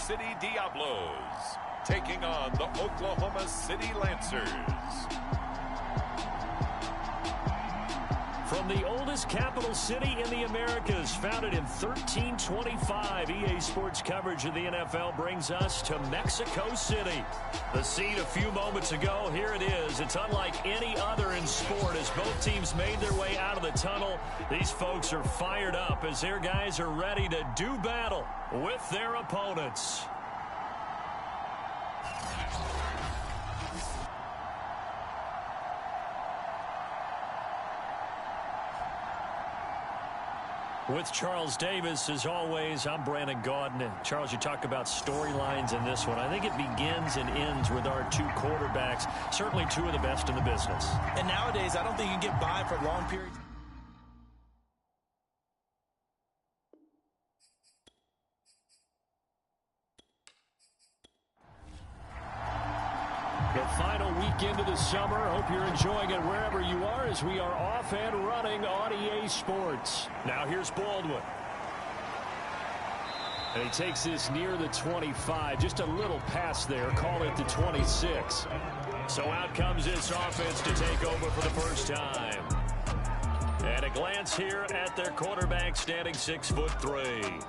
City Diablos, taking on the Oklahoma City Lancers. From the oldest capital city in the Americas, founded in 1325, EA Sports coverage of the NFL brings us to Mexico City. The scene a few moments ago, here it is. It's unlike any other in sport as both teams made their way out of the tunnel. These folks are fired up as their guys are ready to do battle with their opponents. With Charles Davis, as always, I'm Brandon Gaudin. And Charles, you talk about storylines in this one. I think it begins and ends with our two quarterbacks, certainly two of the best in the business. And nowadays, I don't think you can get by for long periods. The final weekend of the summer. Hope you're enjoying it wherever you are as we are off and running on EA Sports. Now here's Baldwin. And he takes this near the 25. Just a little pass there. Call it the 26. So out comes this offense to take over for the first time. And a glance here at their quarterback standing 6'3".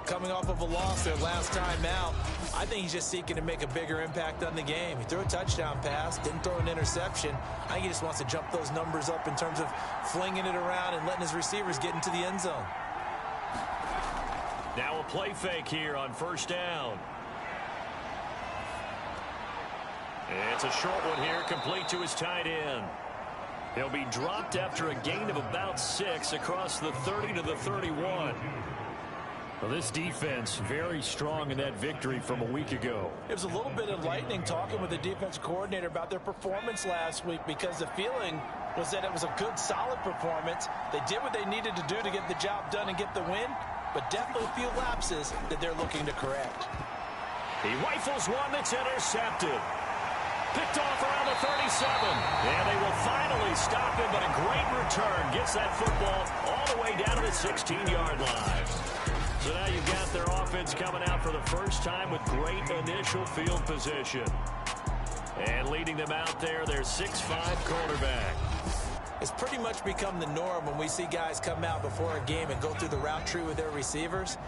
Coming off of a loss their last time out, I think he's just seeking to make a bigger impact on the game. He threw a touchdown pass, didn't throw an interception. I think he just wants to jump those numbers up in terms of flinging it around and letting his receivers get into the end zone. Now a play fake here on first down. It's a short one here, complete to his tight end. He'll be dropped after a gain of about 6 across the 30 to the 31. Well, this defense very strong in that victory from a week ago. It was a little bit enlightening talking with the defense coordinator about their performance last week because the feeling was that it was a good, solid performance. They did what they needed to do to get the job done and get the win, but definitely a few lapses that they're looking to correct. He rifles one that's intercepted. Picked off around the 37. And they will finally stop him, but a great return gets that football all the way down to the 16-yard line. So now you've got their offense coming out for the first time with great initial field position. And leading them out there, their 6'5" quarterback. It's pretty much become the norm when we see guys come out before a game and go through the route tree with their receivers.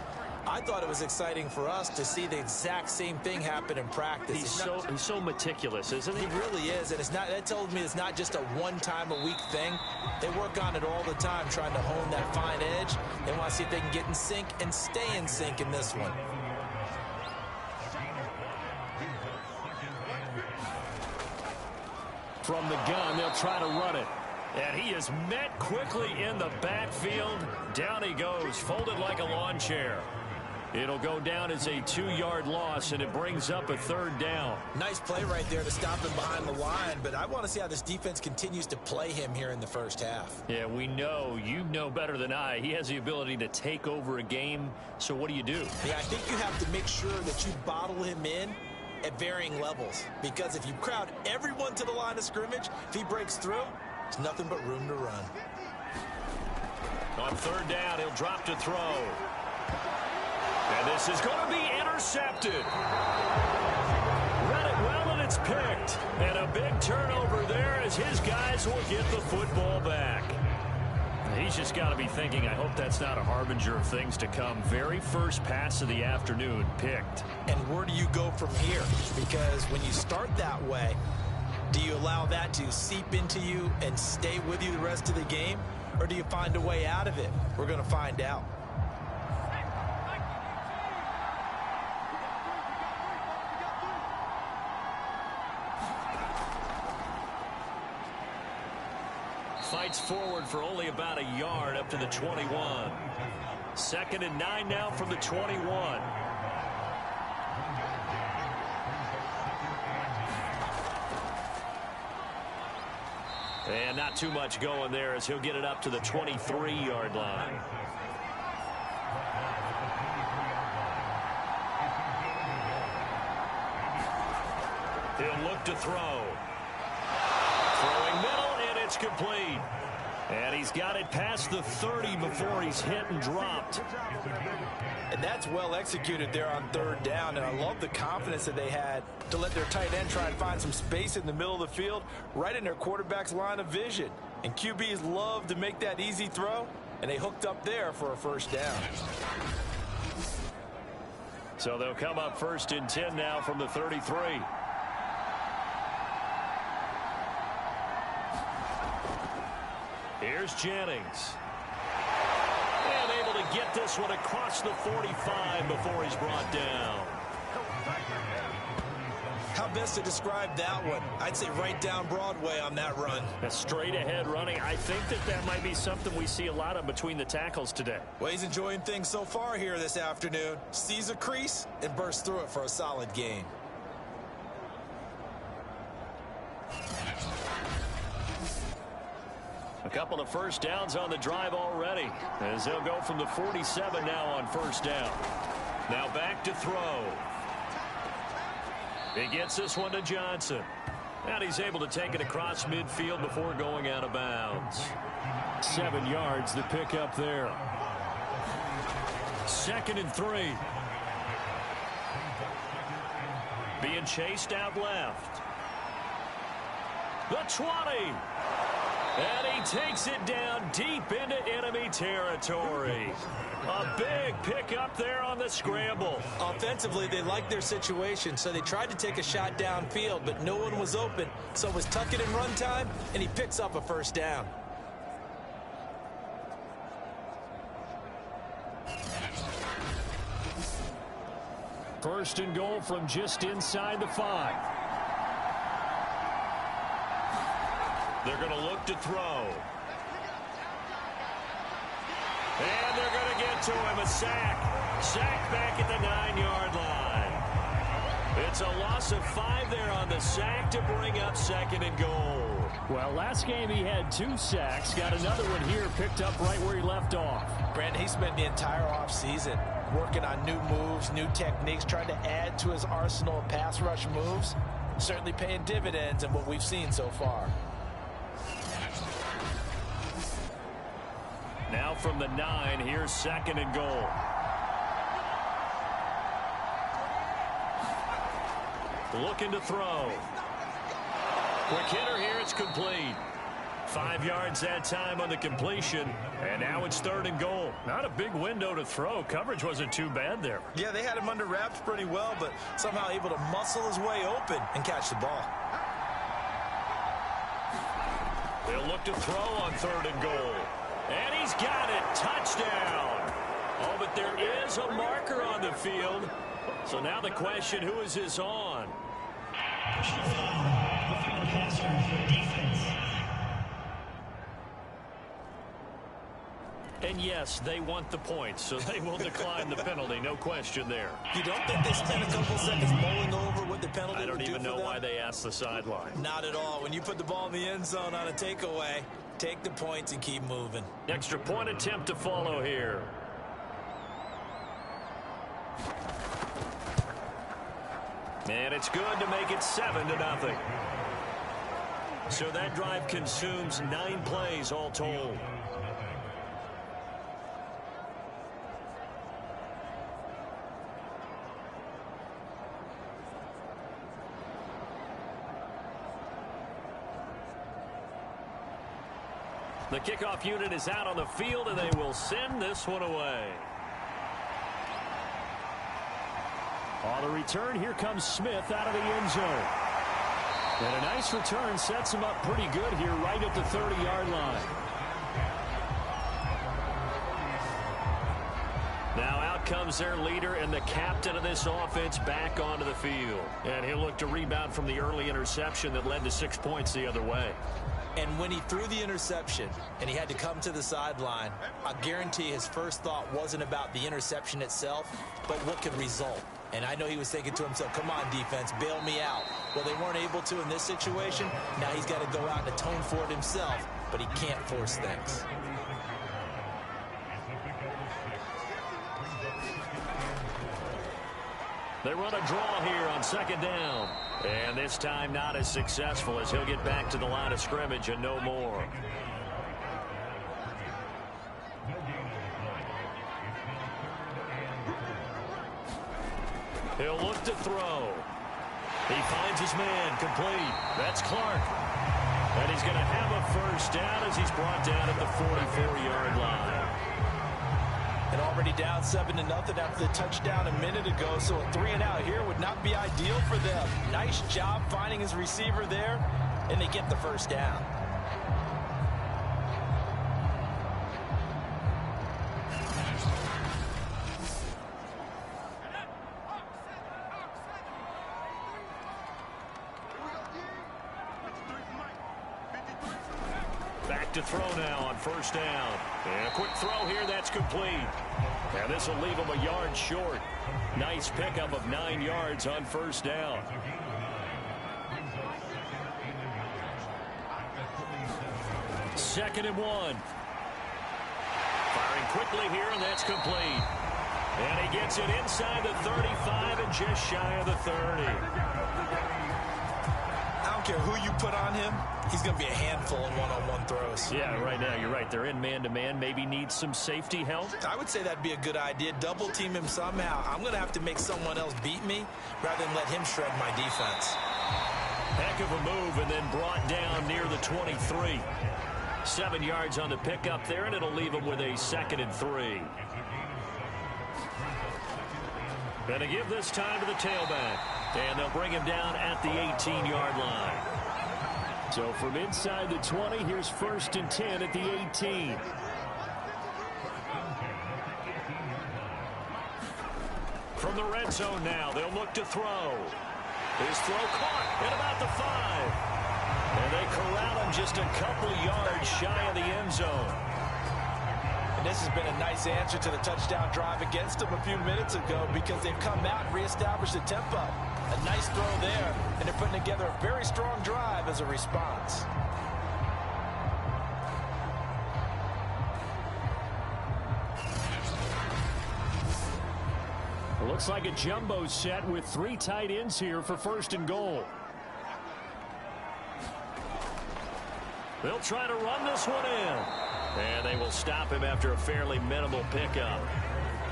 I thought it was exciting for us to see the exact same thing happen in practice. He's so meticulous, isn't he? He really is, and that tells me it's not just a one-time-a-week thing. They work on it all the time, trying to hone that fine edge. They want to see if they can get in sync and stay in sync in this one. From the gun, they'll try to run it. And he is met quickly in the backfield. Down he goes, folded like a lawn chair. It'll go down as a 2-yard loss, and it brings up a third down. Nice play right there to stop him behind the line, but I want to see how this defense continues to play him here in the first half. Yeah, we know. You know better than I. He has the ability to take over a game, so what do you do? Yeah, I think you have to make sure that you bottle him in at varying levels, because if you crowd everyone to the line of scrimmage, if he breaks through, there's nothing but room to run. On third down, he'll drop to throw. And this is going to be intercepted. Read it well, and it's picked. And a big turnover there as his guys will get the football back. He's just got to be thinking, I hope that's not a harbinger of things to come. Very first pass of the afternoon, picked. And where do you go from here? Because when you start that way, do you allow that to seep into you and stay with you the rest of the game? Or do you find a way out of it? We're going to find out. Fights forward for only about a yard up to the 21. 2nd and 9 now from the 21. And not too much going there as he'll get it up to the 23-yard line. He'll look to throw. Throwing middle, and it's complete. And he's he's got it past the 30 before he's hit and dropped. And that's well executed there on third down, and I love the confidence that they had to let their tight end try and find some space in the middle of the field, right in their quarterback's line of vision. And QBs love to make that easy throw, and they hooked up there for a first down. So they'll come up 1st and 10 now from the 33. Here's Jennings. And able to get this one across the 45 before he's brought down. How best to describe that one? I'd say right down Broadway on that run. A straight ahead running. I think that might be something we see a lot of between the tackles today. Well, he's enjoying things so far here this afternoon. Sees a crease and bursts through it for a solid gain. A couple of first downs on the drive already, as they'll go from the 47 now on first down. Now back to throw. He gets this one to Johnson. And he's able to take it across midfield before going out of bounds. 7 yards the pick up there. 2nd and 3. Being chased out left. The 20. And he takes it down deep into enemy territory. A big pick up there on the scramble. Offensively, they liked their situation, so they tried to take a shot downfield, but no one was open. So it was tuck it and run time, and he picks up a first down. First and goal from just inside the 5. They're going to look to throw. And they're going to get to him. A sack. Sack back at the 9-yard line. It's a loss of 5 there on the sack to bring up 2nd and goal. Well, last game he had 2 sacks. Got another one here picked up right where he left off. Brandon, he spent the entire offseason working on new moves, new techniques, trying to add to his arsenal of pass rush moves. Certainly paying dividends in what we've seen so far. Now from the 9, here's 2nd and goal. Looking to throw. Quick hitter here, it's complete. 5 yards that time on the completion, and now it's 3rd and goal. Not a big window to throw. Coverage wasn't too bad there. Yeah, they had him under wraps pretty well, but somehow able to muscle his way open and catch the ball. They'll look to throw on 3rd and goal. And he's got it. Touchdown. Oh, but there is a marker on the field. So now the question, who is this on? And yes, they want the points, so they will decline the penalty. No question there. You don't think they spent a couple seconds mulling over what the penalty would do for them? I don't even know why they asked the sideline. Not at all. When you put the ball in the end zone on a takeaway, take the points and keep moving. Extra point attempt to follow here. And it's good to make it 7-0. So that drive consumes 9 plays all told. The kickoff unit is out on the field, and they will send this one away. On the return, here comes Smith out of the end zone. And a nice return sets him up pretty good here right at the 30-yard line. Now out comes their leader and the captain of this offense back onto the field. And he'll look to rebound from the early interception that led to 6 points the other way. And when he threw the interception and he had to come to the sideline, I guarantee his first thought wasn't about the interception itself, but what could result. And I know he was thinking to himself, come on, defense, bail me out. Well, they weren't able to in this situation. Now he's got to go out and atone for it himself, but he can't force things. They run a draw here on 2nd down. And this time not as successful as he'll get back to the line of scrimmage and no more. He'll look to throw. He finds his man, complete. That's Clark. And he's going to have a first down as he's brought down at the 44-yard line. And already down 7-0 after the touchdown a minute ago, so a 3-and-out here would not be ideal for them. Nice job finding his receiver there, and they get the first down. Back to throw now on first down. And a quick throw here, that's complete. And this will leave him a yard short. Nice pickup of 9 yards on first down. Second and 1. Firing quickly here, and that's complete. And he gets it inside the 35 and just shy of the 30. I don't care who you put on him, he's going to be a handful in one-on-one throws. Yeah, right now, you're right. They're in man-to-man. Maybe needs some safety help. I would say that'd be a good idea. Double team him somehow. I'm going to have to make someone else beat me rather than let him shred my defense. Heck of a move, and then brought down near the 23. 7 yards on the pickup there, and it'll leave him with a 2nd and 3. Going to give this time to the tailback. And they'll bring him down at the 18-yard line. So from inside the 20, here's 1st and 10 at the 18. From the red zone now, they'll look to throw. His throw caught at about the 5. And they corral him just a couple yards shy of the end zone. And this has been a nice answer to the touchdown drive against them a few minutes ago because they've come out and reestablished the tempo. A nice throw there, and they're putting together a very strong drive as a response. It looks like a jumbo set with 3 tight ends here for 1st and goal. They'll try to run this one in. And they will stop him after a fairly minimal pickup.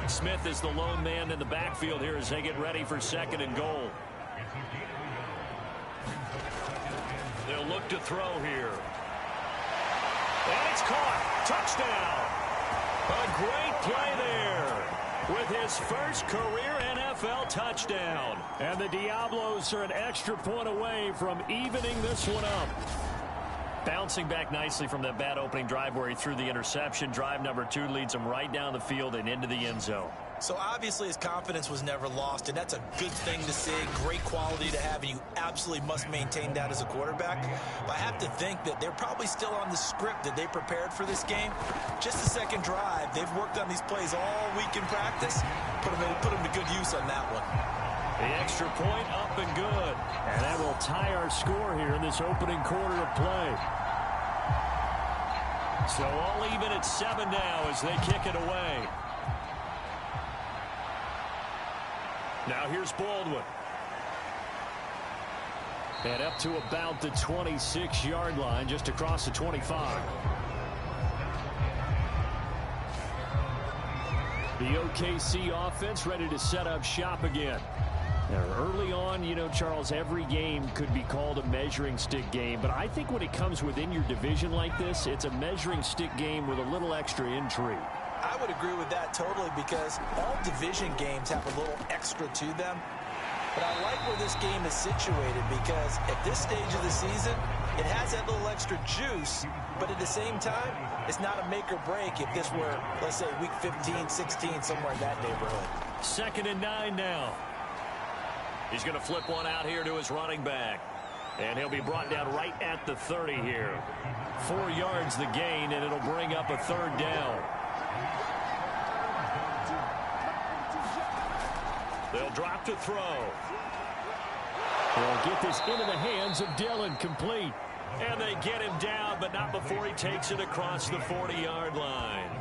Smith is the lone man in the backfield here as they get ready for 2nd and goal. They'll look to throw here. And it's caught. Touchdown. A great play there with his first career NFL touchdown. And the Diablos are an extra point away from evening this one up. Bouncing back nicely from that bad opening drive where he threw the interception. Drive number 2 leads him right down the field and into the end zone. So obviously his confidence was never lost, and that's a good thing to see. Great quality to have, and you absolutely must maintain that as a quarterback. But I have to think that they're probably still on the script that they prepared for this game. Just the second drive, they've worked on these plays all week in practice. Put them to good use on that one. The extra point up and good. And that will tie our score here in this opening quarter of play. So all even at 7 now as they kick it away. Now here's Baldwin. And up to about the 26-yard line, just across the 25. The OKC offense ready to set up shop again. Now, early on, you know, Charles, every game could be called a measuring stick game. But I think when it comes within your division like this, it's a measuring stick game with a little extra intrigue. I would agree with that totally because all division games have a little extra to them. But I like where this game is situated because at this stage of the season, it has that little extra juice. But at the same time, it's not a make or break if this were, let's say, week 15, 16, somewhere in that neighborhood. 2nd and 9 now. He's going to flip one out here to his running back. And he'll be brought down right at the 30 here. 4 yards the gain, and it'll bring up a 3rd down. They'll drop to throw. They'll get this into the hands of Dillon, complete. And they get him down, but not before he takes it across the 40-yard line.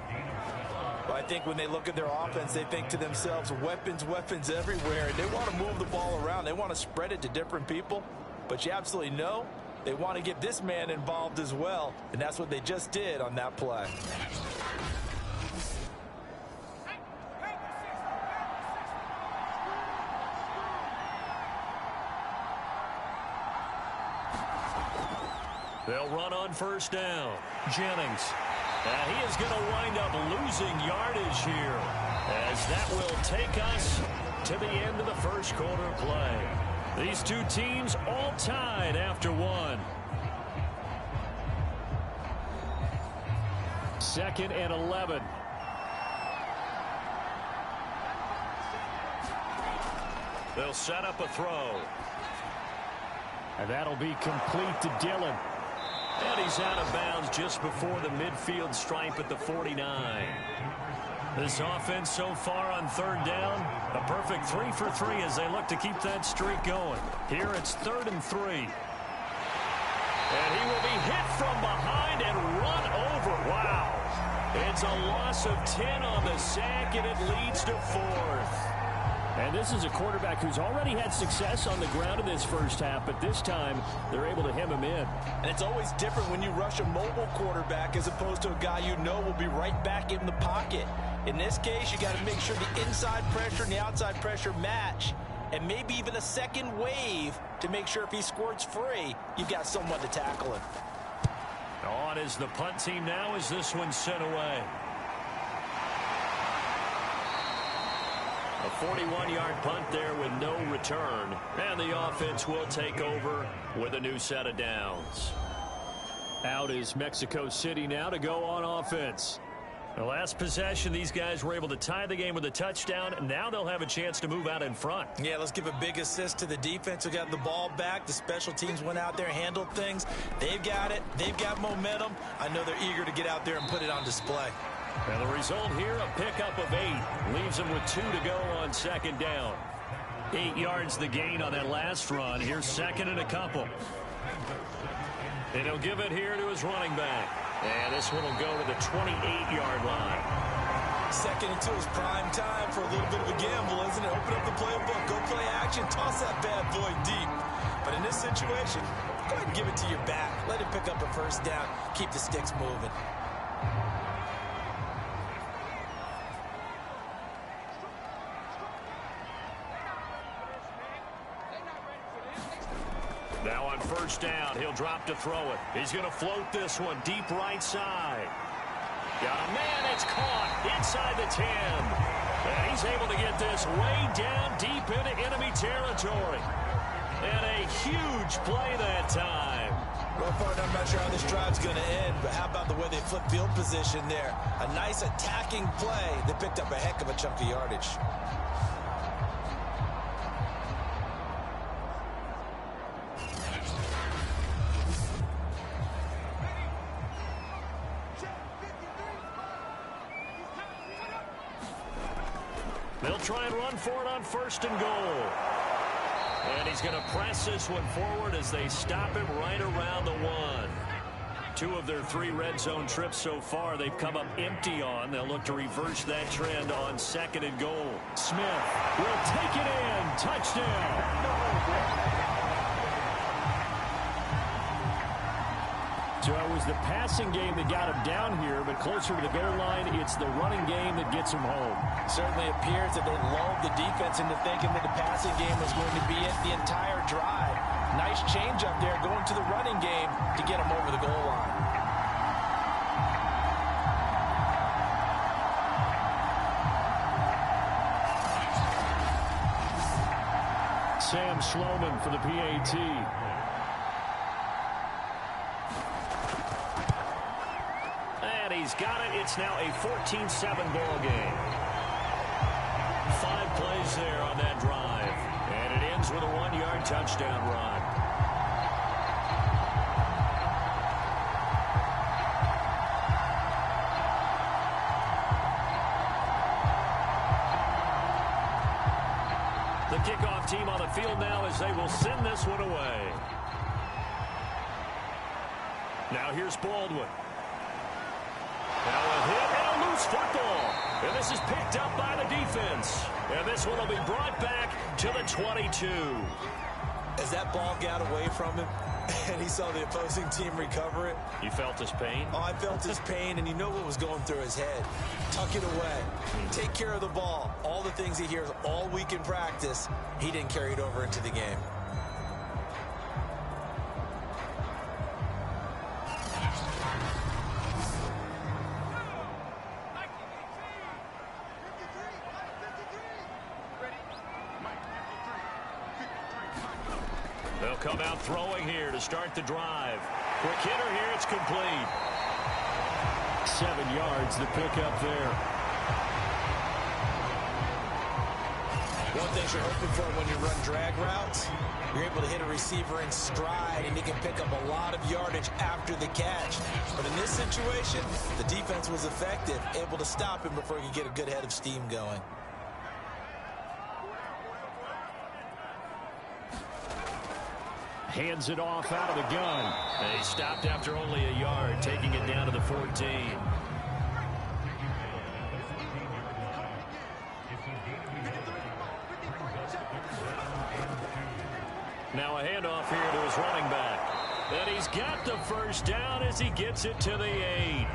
Well, I think when they look at their offense, they think to themselves, weapons, weapons everywhere. And they want to move the ball around. They want to spread it to different people. But you absolutely know they want to get this man involved as well. And that's what they just did on that play. They'll run on first down. Jennings. He is going to wind up losing yardage here, as that will take us to the end of the first quarter play. These two teams all tied after one. 2nd and 11. They'll set up a throw. And that'll be complete to Dillon. And he's out of bounds just before the midfield stripe at the 49. This offense so far on 3rd down, a perfect 3 for 3 as they look to keep that streak going. Here it's 3rd and 3. And he will be hit from behind and run over. Wow. It's a loss of 10 on the sack, and it leads to 4th. And this is a quarterback who's already had success on the ground in this first half, but this time they're able to hem him in. And it's always different when you rush a mobile quarterback as opposed to a guy you know will be right back in the pocket. In this case, you got to make sure the inside pressure and the outside pressure match, and maybe even a second wave to make sure if he squirts free, you've got someone to tackle him. On is the punt team now as this one's sent away. A 41-yard punt there with no return. And the offense will take over with a new set of downs. Out is Mexico City now to go on offense. The last possession, these guys were able to tie the game with a touchdown. Now they'll have a chance to move out in front. Yeah, let's give a big assist to the defense who got the ball back. The special teams went out there, handled things. They've got it. They've got momentum. I know they're eager to get out there and put it on display. And the result here, a pickup of 8. Leaves them with 2 to go on 2nd down. 8 yards the gain on that last run. Here's 2nd and a couple. And he'll give it here to his running back. And this one will go to the 28-yard line. 2nd and 2 is prime time for a little bit of a gamble, isn't it? Open up the playbook, go play action, toss that bad boy deep. But in this situation, go ahead and give it to your back. Let him pick up a first down. Keep the sticks moving. Now on first down, he'll drop to throw it. He's going to float this one deep right side. Got a man, it's caught inside the 10. And he's able to get this way down deep into enemy territory. And a huge play that time. Well, partner, I'm not sure how this drive's going to end, but how about the way they flip field position there? A nice attacking play that picked up a heck of a chunk of yardage. They'll try and run for it on 1st and goal. And he's going to press this one forward as they stop him right around the 1. 2 of their 3 red zone trips so far they've come up empty on. They'll look to reverse that trend on 2nd and goal. Smith will take it in. Touchdown. So it was the passing game that got him down here, but closer to the goal line, it's the running game that gets him home. Certainly appears that they lulled the defense into thinking that the passing game was going to be it the entire drive. Nice change up there going to the running game to get him over the goal line. Sam Schloman for the PAT. He's got it. It's now a 14-7 ball game. 5 plays there on that drive. And it ends with a 1-yard touchdown run. The kickoff team on the field now as they will send this one away. Now here's Baldwin. Now a hit and a loose football. And this is picked up by the defense. And this one will be brought back to the 22. As that ball got away from him and he saw the opposing team recover it. You felt his pain? Oh, I felt his pain, and you know what was going through his head. Tuck it away. Take care of the ball. All the things he hears all week in practice, he didn't carry it over into the game. come out throwing here to start the drive. Quick hitter here. It's complete. 7 yards the pickup there. One thing you're hoping for when you run drag routes, you're able to hit a receiver in stride, and he can pick up a lot of yardage after the catch. But in this situation, the defense was effective, able to stop him before he could get a good head of steam going. Hands it off out of the gun. They stopped after only a yard, taking it down to the 14. Now a handoff here to his running back. And he's got the first down as he gets it to the 8.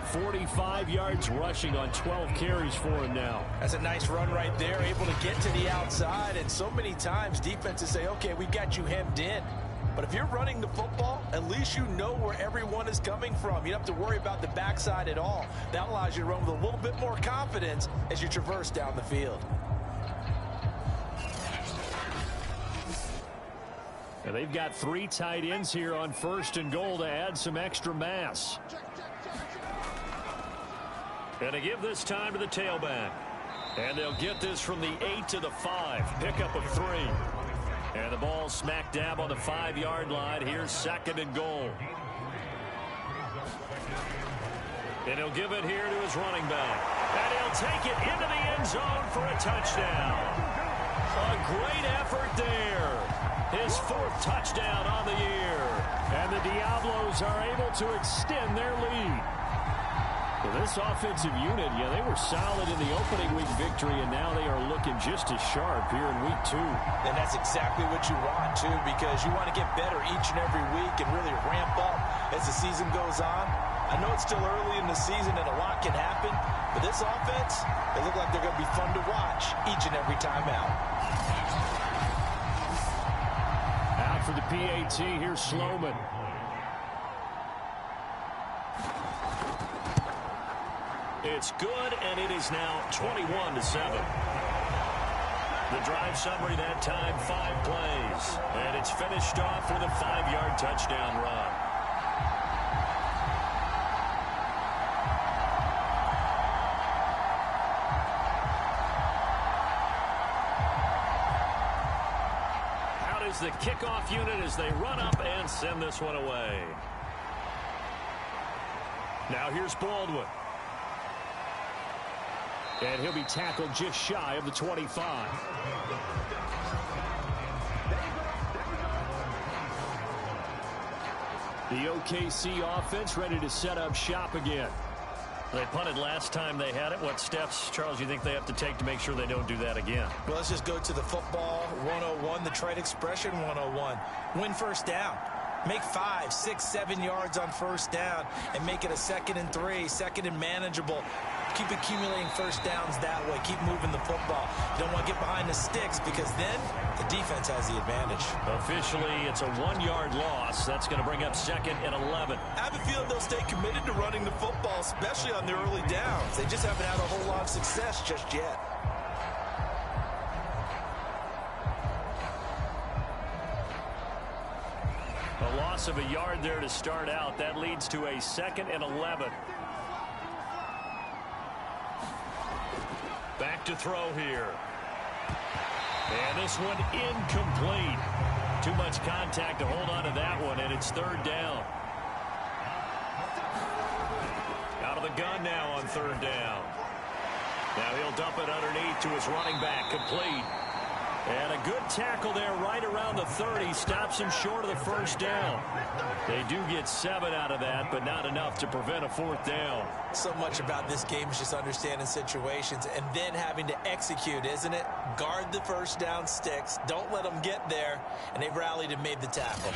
45 yards rushing on 12 carries for him now. That's a nice run right there, able to get to the outside. And so many times defenses say, okay, we got you hemmed in. But if you're running the football, at least you know where everyone is coming from. You don't have to worry about the backside at all. That allows you to run with a little bit more confidence as you traverse down the field. And they've got 3 tight ends here on 1st and goal to add some extra mass. And to give this time to the tailback. And they'll get this from the 8 to the 5. Pickup of 3. And the ball smack dab on the 5-yard line. Here's 2nd and goal. And he'll give it here to his running back. And he'll take it into the end zone for a touchdown. A great effort there. His 4th touchdown on the year. And the Diablos are able to extend their lead. Well, this offensive unit, yeah, they were solid in the opening week victory, and now they are looking just as sharp here in week 2. And that's exactly what you want, too, because you want to get better each and every week and really ramp up as the season goes on. I know it's still early in the season and a lot can happen, but this offense, they look like they're going to be fun to watch each and every time out. Out for the PAT, here's Sloman. It's good, and it is now 21-7. The drive summary that time, 5 plays. And it's finished off with a 5-yard touchdown run. Out is the kickoff unit as they run up and send this one away. Now here's Baldwin. And he'll be tackled just shy of the 25. The OKC offense ready to set up shop again. They punted last time they had it. What steps, Charles, you think they have to take to make sure they don't do that again? Well, let's just go to the football 101, the trade expression 101. Win first down. Make 5, 6, 7 yards on first down and make it a 2nd and 3, 2nd and manageable. Keep accumulating first downs that way. Keep moving the football. You don't want to get behind the sticks because then the defense has the advantage. Officially, it's a 1-yard loss. That's going to bring up 2nd and 11. I have a feeling they'll stay committed to running the football, especially on the early downs. They just haven't had a whole lot of success just yet. A loss of a yard there to start out. That leads to a 2nd and 11. Back to throw here. And this one incomplete. Too much contact to hold on to that one, and it's 3rd down. Out of the gun now on 3rd down. Now he'll dump it underneath to his running back, complete. And a good tackle there right around the 30. Stops him short of the first down. They do get 7 out of that, but not enough to prevent a 4th down. So much about this game is just understanding situations and then having to execute, isn't it? Guard the first down sticks. Don't let them get there. And they've rallied and made the tackle.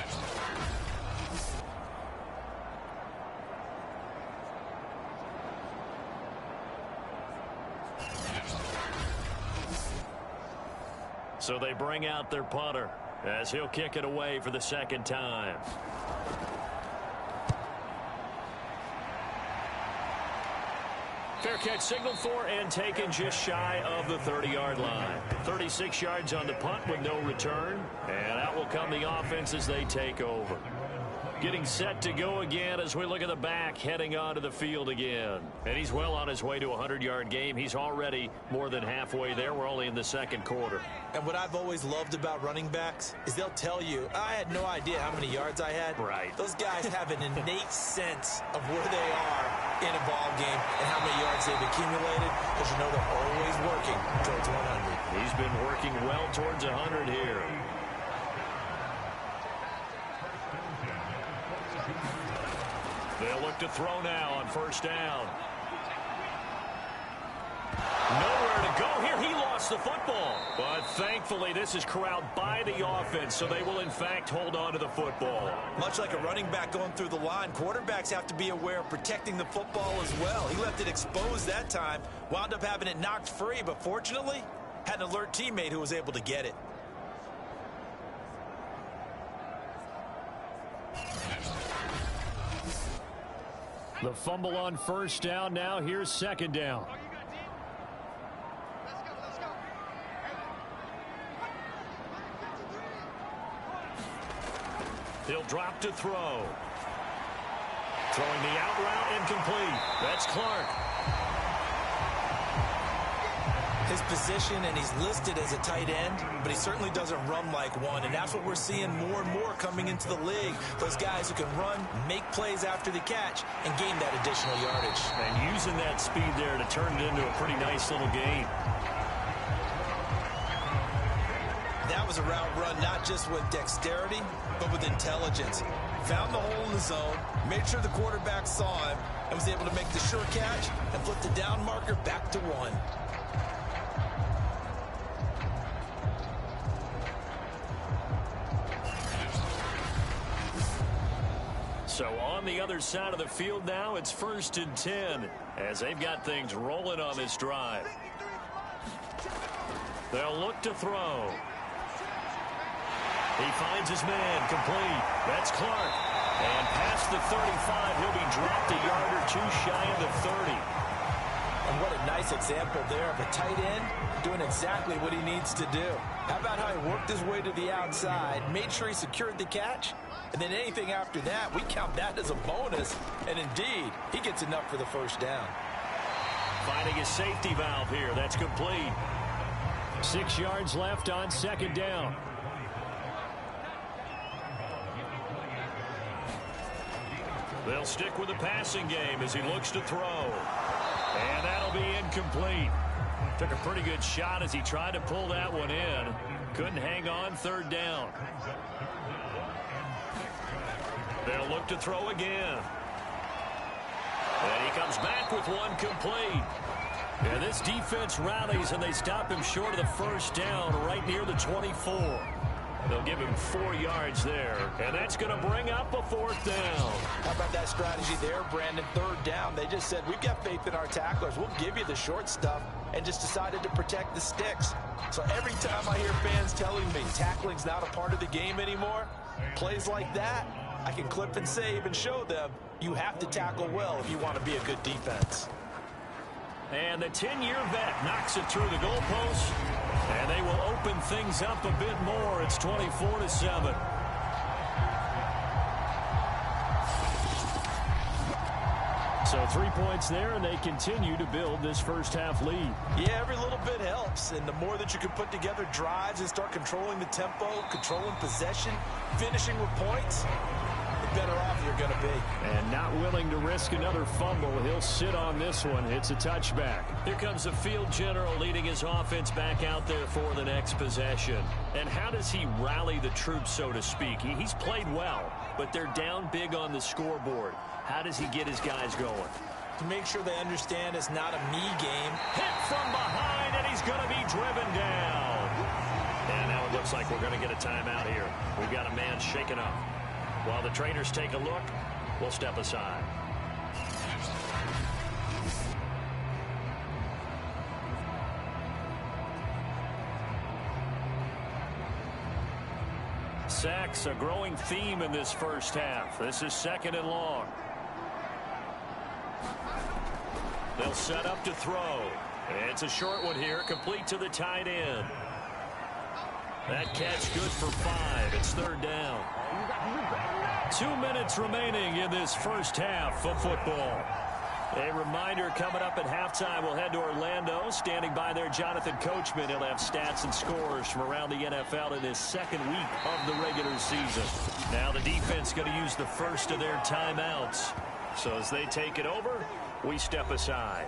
So they bring out their punter as he'll kick it away for the 2nd time. Fair catch signaled for and taken just shy of the 30-yard line. 36 yards on the punt with no return. And out will come the offense as they take over. Getting set to go again as we look at the back heading onto the field again. And he's well on his way to a 100-yard game. He's already more than halfway there. We're only in the second quarter. And what I've always loved about running backs is they'll tell you, I had no idea how many yards I had. Right. Those guys have an innate sense of where they are in a ball game and how many yards they've accumulated, because you know they're always working towards 100. He's been working well towards 100 here. They'll look to throw now on first down. Nowhere to go here. He lost the football. But thankfully, this is corralled by the offense, so they will, in fact, hold on to the football. Much like a running back going through the line, quarterbacks have to be aware of protecting the football as well. He left it exposed that time, wound up having it knocked free, but fortunately, had an alert teammate who was able to get it. The fumble on first down. Now here's second down. He'll drop to throw. Throwing the out route incomplete. That's Clark. His position, and he's listed as a tight end, but he certainly doesn't run like one, and that's what we're seeing more and more coming into the league. Those guys who can run, make plays after the catch, and gain that additional yardage. And using that speed there to turn it into a pretty nice little gain. That was a route run not just with dexterity, but with intelligence. Found the hole in the zone, made sure the quarterback saw him, and was able to make the sure catch and flip the down marker back to 1. So on the other side of the field now, it's 1st and 10 as they've got things rolling on this drive. They'll look to throw. He finds his man, complete. That's Clark. And past the 35, he'll be dropped a yard or two shy of the 30. And what a nice example there of a tight end doing exactly what he needs to do. How about how he worked his way to the outside, made sure he secured the catch, and then anything after that, we count that as a bonus. And indeed, he gets enough for the first down. Finding a safety valve here. That's complete. 6 yards left on second down. They'll stick with the passing game as he looks to throw. And that'll be incomplete. Took a pretty good shot as he tried to pull that one in. Couldn't hang on, third down. They'll look to throw again. And he comes back with one complete. And this defense rallies, and they stop him short of the first down right near the 24. They'll give him 4 yards there, and that's going to bring up a fourth down. How about that strategy there, Brandon? Third down. They just said, we've got faith in our tacklers. We'll give you the short stuff, and just decided to protect the sticks. So every time I hear fans telling me tackling's not a part of the game anymore, plays like that, I can clip and save and show them you have to tackle well if you want to be a good defense. And the 10-year vet knocks it through the goalpost, and they will open things up a bit more. It's 24-7. So 3 points there, and they continue to build this first half lead. Yeah, every little bit helps, and the more that you can put together drives and start controlling the tempo, controlling possession, finishing with points, the better off you're going to be. And not willing to risk another fumble. He'll sit on this one. It's a touchback. Here comes the field general leading his offense back out there for the next possession. And how does he rally the troops, so to speak? He's played well, but they're down big on the scoreboard. How does he get his guys going? To make sure they understand it's not a me game. Hit from behind, and he's going to be driven down. And now it looks like we're going to get a timeout here. We've got a man shaken up. While the trainers take a look, we'll step aside. Sacks, a growing theme in this first half. This is 2nd and long. They'll set up to throw. It's a short one here, complete to the tight end. That catch good for 5. It's third down. 2 minutes remaining in this first half of football. A reminder, coming up at halftime, we'll head to Orlando. Standing by there, Jonathan Coachman. He'll have stats and scores from around the NFL in his second week of the regular season. Now the defense going to use the first of their timeouts. So as they take it over, we step aside.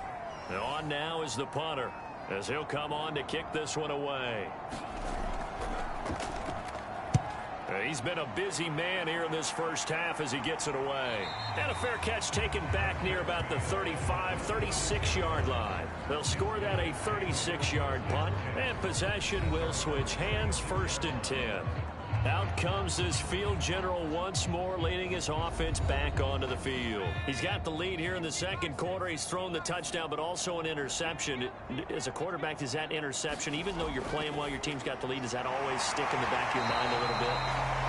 And on now is the punter, as he'll come on to kick this one away. He's been a busy man here in this first half as he gets it away. And a fair catch taken back near about the 35, 36-yard line. They'll score that a 36-yard punt, and possession will switch hands, 1st and 10. Out comes this field general once more, leading his offense back onto the field. He's got the lead here in the second quarter. He's thrown the touchdown, but also an interception. As a quarterback, does that interception, even though you're playing while your team's got the lead, does that always stick in the back of your mind a little bit?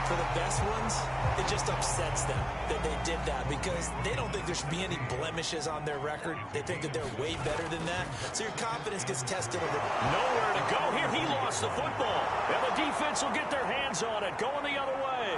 For the best ones, it just upsets them that they did that because they don't think there should be any blemishes on their record. They think that they're way better than that. So your confidence gets tested a little. Nowhere to go here. He lost the football. And the defense will get their hands on it, going the other way.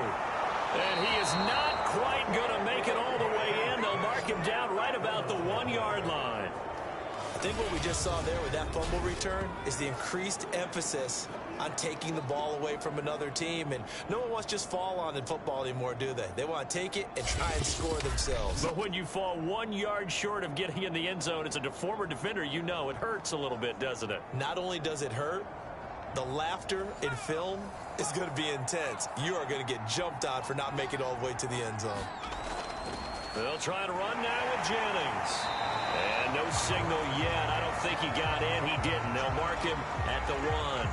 And he is not quite going to make it all the way in. They'll mark him down right about the 1-yard line. I think what we just saw there with that fumble return is the increased emphasis on taking the ball away from another team. And no one wants to just fall on in football anymore, do they? They want to take it and try and score themselves. But when you fall 1 yard short of getting in the end zone as a former defender, you know it hurts a little bit, doesn't it? Not only does it hurt, the laughter in film is going to be intense. You are going to get jumped on for not making it all the way to the end zone. They'll try to run now with Jennings. And no signal yet. I don't think he got in. He didn't. They'll mark him at the 1.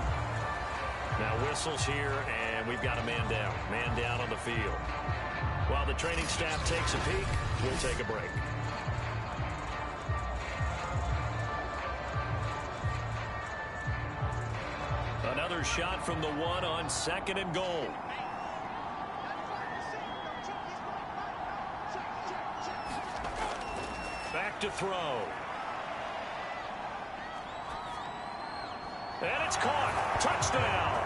Now whistles here, and we've got a man down. Man down on the field. While the training staff takes a peek, we'll take a break. Another shot from the 1 on 2nd and goal. Back to throw. And it's caught. Touchdown.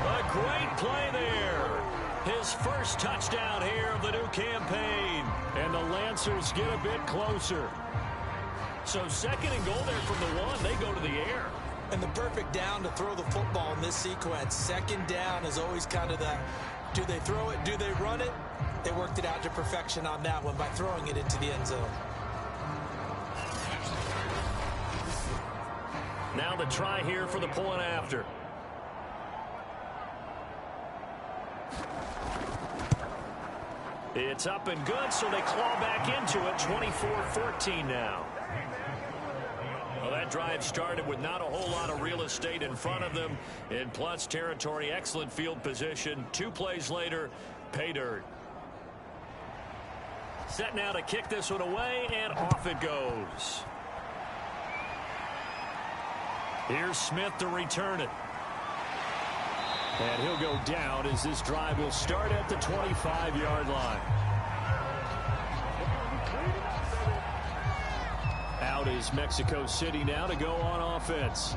A great play there. His first touchdown here of the new campaign. And the Lancers get a bit closer. So 2nd and goal there from the 1. They go to the air. And the perfect down to throw the football in this sequence. 2nd down is always kind of that, do they throw it, do they run it? They worked it out to perfection on that one by throwing it into the end zone. Now the try here for the point after. It's up and good, so they claw back into it. 24-14 now. Well, that drive started with not a whole lot of real estate in front of them. In plus territory, excellent field position. 2 plays later, pay dirt. Set now to kick this one away, and off it goes. Here's Smith to return it. And he'll go down as this drive will start at the 25-yard line. Out is Mexico City now to go on offense.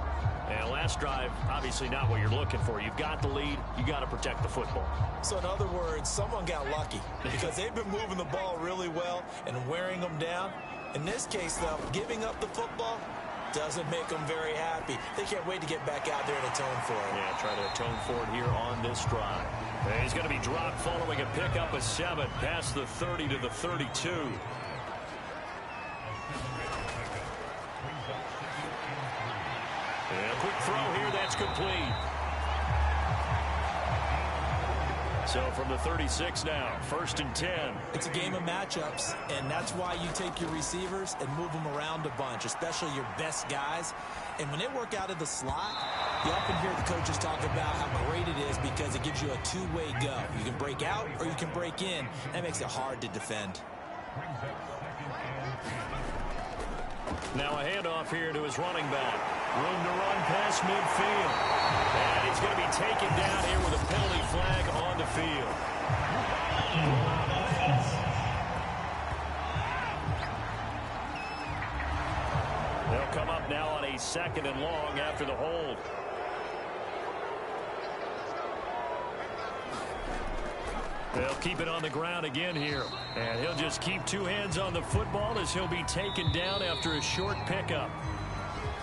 And last drive, obviously not what you're looking for. You've got the lead. You got to protect the football. So in other words, someone got lucky because they've been moving the ball really well and wearing them down. In this case, though, giving up the football doesn't make them very happy. They can't wait to get back out there and atone for it. Yeah, try to atone for it here on this drive. And he's going to be dropped following a pickup of 7 past the 30 to the 32. And a quick throw here, that's complete. So from the 36 now, 1st and 10. It's a game of matchups, and that's why you take your receivers and move them around a bunch, especially your best guys. And when they work out of the slot, you often hear the coaches talk about how great it is because it gives you a two-way go. You can break out or you can break in. That makes it hard to defend. Now a handoff here to his running back. Room to run past midfield. And he's going to be taken down here with a penalty flag on the field. come up now on a 2nd and long after the hold. They'll keep it on the ground again here. And he'll just keep 2 hands on the football as he'll be taken down after a short pickup.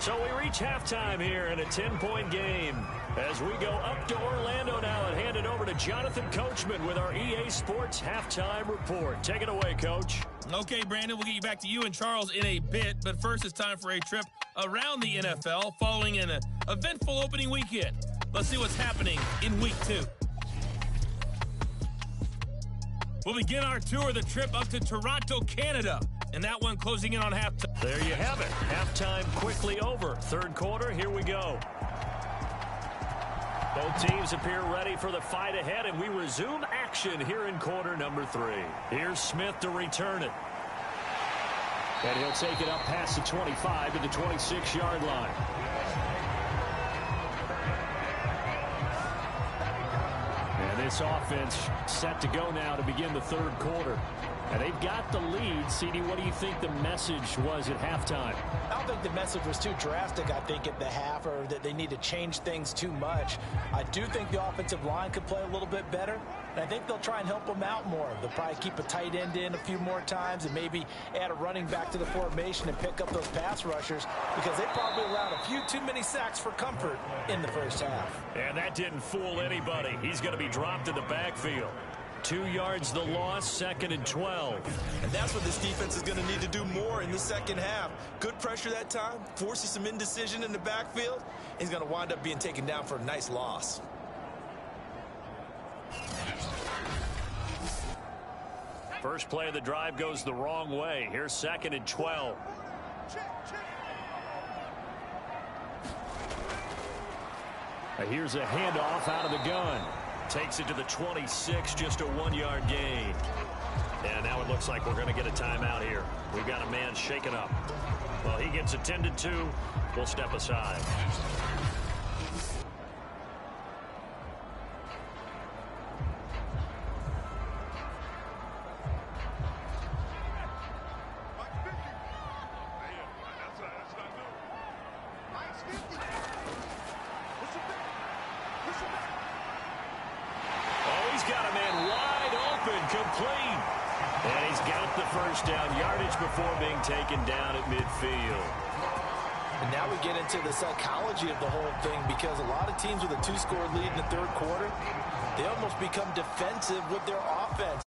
So we reach halftime here in a 10-point game as we go up to Orlando now and hand it over to Jonathan Coachman with our EA Sports Halftime Report. Take it away, Coach. Okay, Brandon, we'll get you back to you and Charles in a bit, but first it's time for a trip around the NFL following an eventful opening weekend. Let's see what's happening in Week 2. We'll begin our tour, the trip up to Toronto, Canada, and that one closing in on halftime. There you have it. Halftime quickly over. 3rd quarter, here we go. Both teams appear ready for the fight ahead, and we resume action here in quarter number 3. Here's Smith to return it. And he'll take it up past the 25 to the 26-yard line. And this offense set to go now to begin the 3rd quarter. And they've got the lead. CD, what do you think the message was at halftime? I don't think the message was too drastic, I think, at the half, or that they need to change things too much. I do think the offensive line could play a little bit better, and I think they'll try and help them out more. They'll probably keep a tight end in a few more times and maybe add a running back to the formation and pick up those pass rushers, because they probably allowed a few too many sacks for comfort in the first half. And that didn't fool anybody. He's going to be dropped in the backfield. 2 yards the loss, 2nd and 12. And that's what this defense is going to need to do more in the second half. Good pressure that time, forces some indecision in the backfield. He's going to wind up being taken down for a nice loss. First play of the drive goes the wrong way. Here's 2nd and 12. Here's a handoff out of the gun. Takes it to the 26, just a 1-yard gain. And now it looks like we're going to get a timeout here. We've got a man shaken up. Well, he gets attended to. We'll step aside. Complete. And he's got the first down, yardage before being taken down at midfield. And now we get into the psychology of the whole thing, because a lot of teams with a 2-score lead in the 3rd quarter, they almost become defensive with their offense.